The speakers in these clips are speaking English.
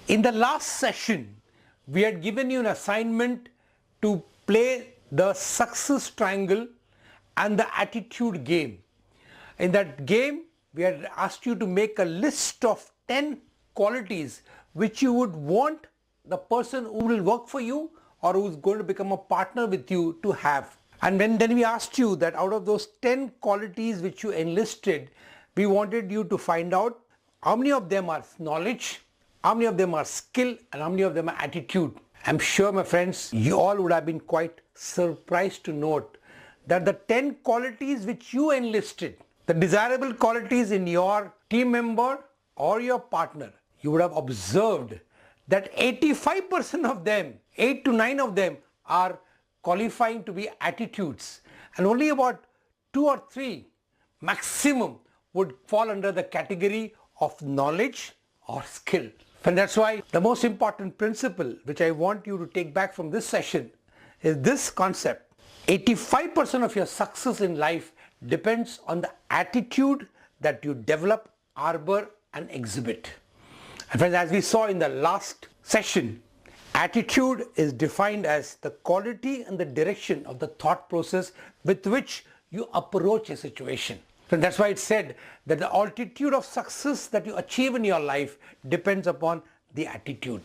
In the last session, we had given you an assignment to play the success triangle and the attitude game. In that game, we had asked you to make a list of 10 qualities which you would want the person who will work for you or who is going to become a partner with you to have. And then we asked you that out of those 10 qualities which you enlisted, we wanted you to find out how many of them are knowledge, how many of them are skill, and how many of them are attitude. I'm sure, my friends, you all would have been quite surprised to note that the 10 qualities which you enlisted, the desirable qualities in your team member or your partner, you would have observed that 85% of them, 8 to 9 of them are qualifying to be attitudes, and only about 2 or 3 maximum would fall under the category of knowledge or skill. And that's why the most important principle which I want you to take back from this session is this concept. 85% of your success in life depends on the attitude that you develop, harbor, and exhibit. And friends, as we saw in the last session, attitude is defined as the quality and the direction of the thought process with which you approach a situation. And that's why it's said that the altitude of success that you achieve in your life depends upon the attitude.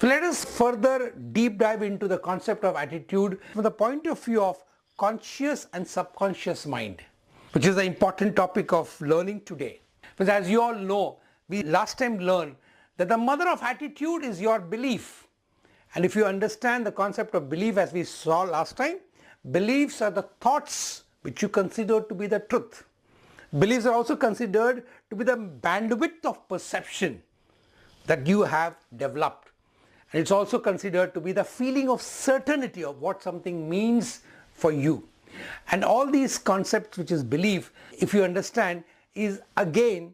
So let us further deep dive into the concept of attitude from the point of view of conscious and subconscious mind, which is the important topic of learning today. Because as you all know, we last time learned that the mother of attitude is your belief. And if you understand the concept of belief as we saw last time, beliefs are the thoughts which you consider to be the truth. Beliefs are also considered to be the bandwidth of perception that you have developed. And it's also considered to be the feeling of certainty of what something means for you. And all these concepts, which is belief, if you understand, is again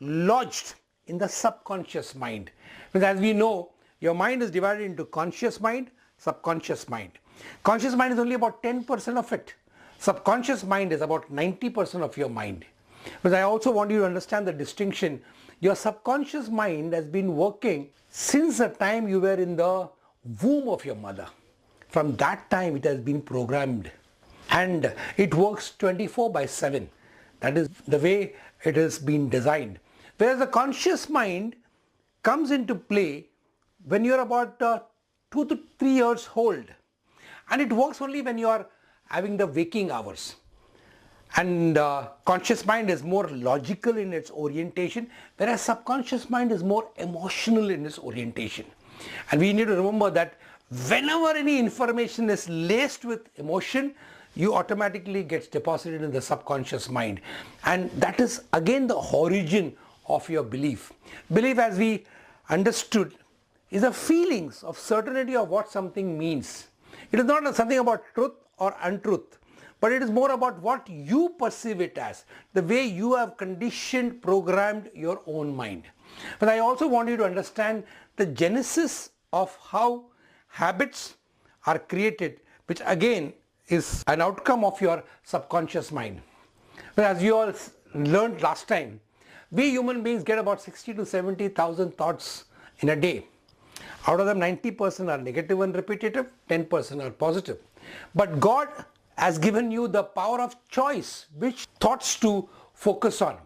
lodged in the subconscious mind. Because as we know, your mind is divided into conscious mind, subconscious mind. Conscious mind is only about 10% of it. Subconscious mind is about 90% of your mind. But I also want you to understand the distinction. Your subconscious mind has been working since the time you were in the womb of your mother. From that time it has been programmed, and it works 24/7. That is the way it has been designed. Whereas the conscious mind comes into play when you are about 2 to 3 years old, and it works only when you are having the waking hours. And conscious mind is more logical in its orientation, whereas subconscious mind is more emotional in its orientation. And we need to remember that whenever any information is laced with emotion, you automatically gets deposited in the subconscious mind. And that is again the origin of your belief. Belief, as we understood, is the feelings of certainty of what something means. It is not something about truth or untruth, but it is more about what you perceive it as, the way you have conditioned, programmed your own mind. But I also want you to understand the genesis of how habits are created, which again is an outcome of your subconscious mind. But as you all learned last time, we human beings get about 60 to 70,000 thoughts in a day. Out of them, 90% are negative and repetitive, 10% are positive. But God has given you the power of choice, which thoughts to focus on.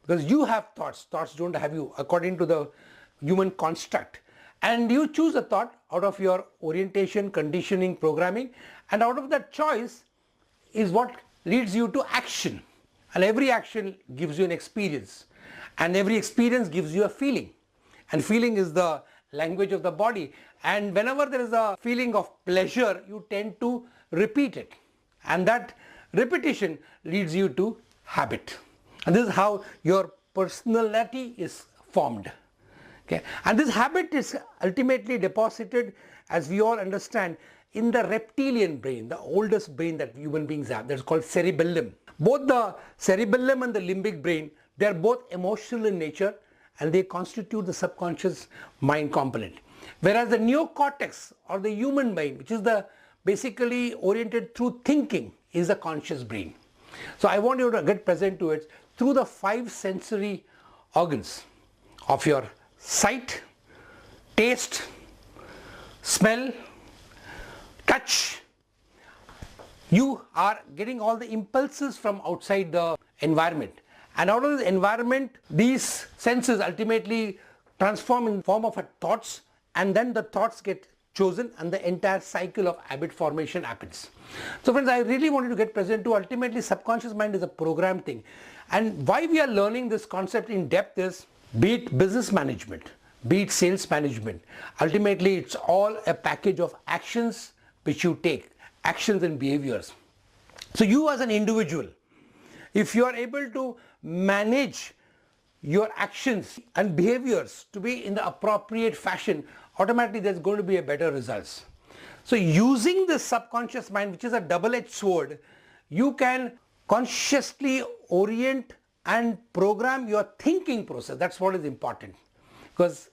Because you have thoughts, thoughts don't have you according to the human construct. And you choose a thought out of your orientation, conditioning, programming, and out of that choice is what leads you to action. And every action gives you an experience. And every experience gives you a feeling. And feeling is the language of the body. And whenever there is a feeling of pleasure, you tend to repeat it. And that repetition leads you to habit. And this is how your personality is formed. Okay? And this habit is ultimately deposited, as we all understand, in the reptilian brain, the oldest brain that human beings have. That's called cerebellum. Both the cerebellum and the limbic brain, they are both emotional in nature, and they constitute the subconscious mind component. Whereas the neocortex, or the human mind, which is the basically oriented through thinking, is the conscious brain. So I want you to get present to it through the 5 sensory organs of your sight, taste, smell, touch. You are getting all the impulses from outside the environment, and out of the environment these senses ultimately transform in form of thoughts, and then the thoughts get chosen and the entire cycle of habit formation happens. So friends, I really wanted to get present to ultimately subconscious mind is a program thing, and why we are learning this concept in depth is, be it business management, be it sales management, ultimately it's all a package of actions which you take, actions and behaviors. So you as an individual, if you are able to manage your actions and behaviors to be in the appropriate fashion, automatically there's going to be a better results. So using the subconscious mind, which is a double-edged sword, you can consciously orient and program your thinking process. That's what is important, because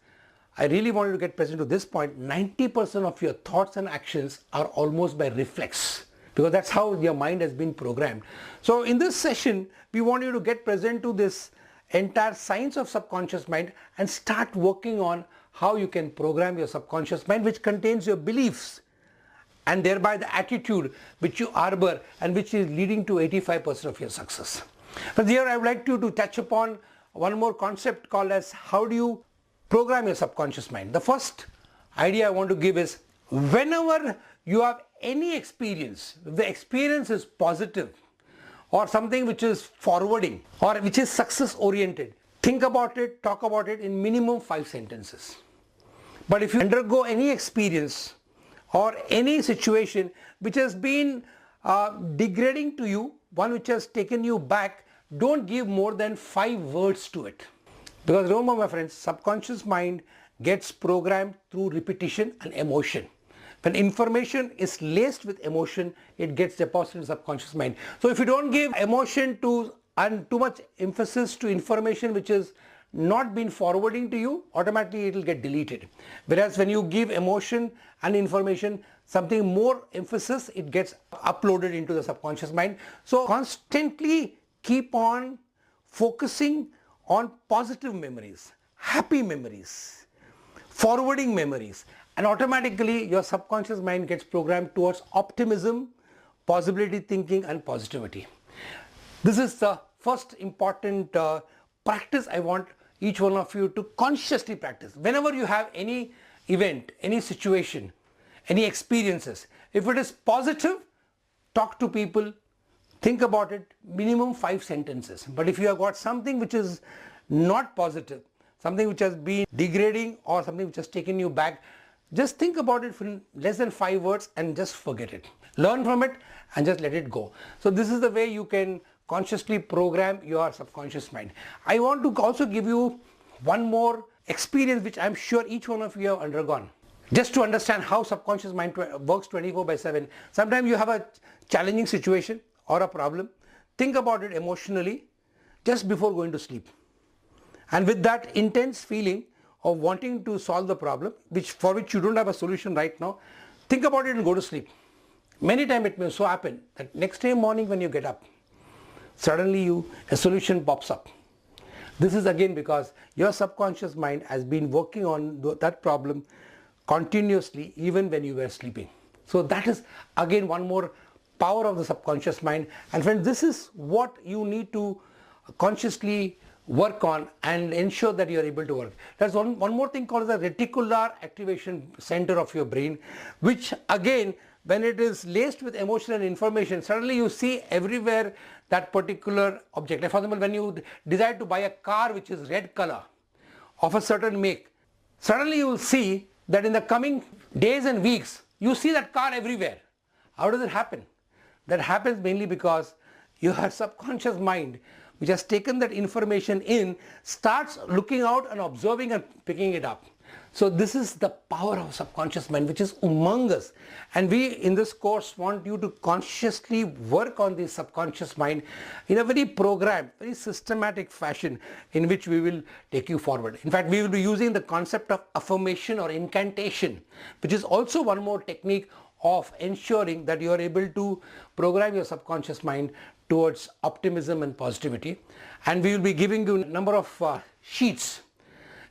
I really wanted to get present to this point. 90% of your thoughts and actions are almost by reflex, because that's how your mind has been programmed. So in this session, we want you to get present to this entire science of subconscious mind and start working on how you can program your subconscious mind, which contains your beliefs and thereby the attitude which you harbor and which is leading to 85% of your success. But here I would like to touch upon one more concept called as how do you program your subconscious mind. The first idea I want to give is, whenever you have any experience, if the experience is positive or something which is forwarding or which is success oriented, think about it, talk about it in minimum 5 sentences. But if you undergo any experience or any situation which has been degrading to you, one which has taken you back, don't give more than 5 words to it. Because remember my friends, subconscious mind gets programmed through repetition and emotion. When information is laced with emotion, it gets deposited in subconscious mind. So if you don't give emotion to and too much emphasis to information which is not been forwarding to you, automatically it will get deleted. Whereas when you give emotion and information something more emphasis, it gets uploaded into the subconscious mind. So constantly keep on focusing on positive memories, happy memories, forwarding memories, and automatically your subconscious mind gets programmed towards optimism, possibility thinking and positivity. This is the first important practice I want each one of you to consciously practice. Whenever you have any event, any situation, any experiences, if it is positive, talk to people, think about it, minimum 5 sentences. But if you have got something which is not positive, something which has been degrading or something which has taken you back, just think about it for less than 5 words and just forget it. Learn from it and just let it go. So this is the way you can consciously program your subconscious mind. I want to also give you one more experience which I'm sure each one of you have undergone. Just to understand how subconscious mind works 24/7. Sometimes you have a challenging situation or a problem. Think about it emotionally just before going to sleep. And with that intense feeling of wanting to solve the problem, for which you don't have a solution right now, think about it and go to sleep. Many times it may so happen that next day morning when you get up, suddenly a solution pops up. This is again because your subconscious mind has been working on that problem continuously even when you were sleeping. So that is again one more power of the subconscious mind. And friends, this is what you need to consciously work on and ensure that you are able to work. There's one more thing called the reticular activation center of your brain, which again, when it is laced with emotion and information, suddenly you see everywhere that particular object. Like for example, when you decide to buy a car which is red color of a certain make, suddenly you will see that in the coming days and weeks, you see that car everywhere. How does it happen? That happens mainly because your subconscious mind, which has taken that information in, starts looking out and observing and picking it up. So this is the power of subconscious mind, which is humongous. And we in this course want you to consciously work on the subconscious mind in a very programmed, very systematic fashion in which we will take you forward. In fact, we will be using the concept of affirmation or incantation, which is also one more technique of ensuring that you are able to program your subconscious mind towards optimism and positivity. And we will be giving you a number of sheets.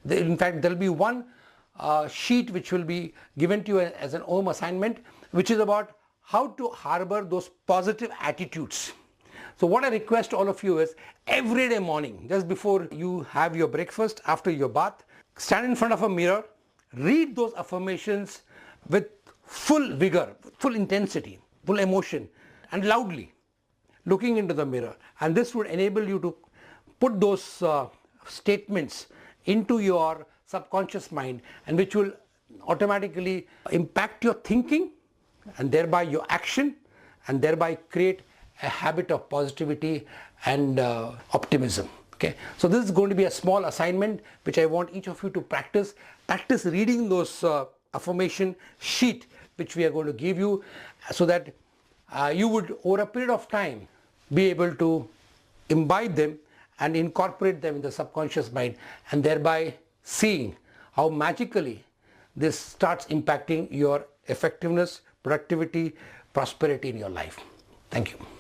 In fact, there will be one sheet which will be given to you as an home assignment, which is about how to harbor those positive attitudes. So what I request all of you is, every day morning, just before you have your breakfast, after your bath, stand in front of a mirror, read those affirmations with full vigor, full intensity, full emotion, and loudly, looking into the mirror. And this would enable you to put those statements into your subconscious mind, and which will automatically impact your thinking and thereby your action, and thereby create a habit of positivity and optimism. Okay, so this is going to be a small assignment which I want each of you to practice reading those affirmation sheet which we are going to give you, so that you would, over a period of time, be able to imbibe them and incorporate them in the subconscious mind, and thereby seeing how magically this starts impacting your effectiveness, productivity, prosperity in your life. Thank you.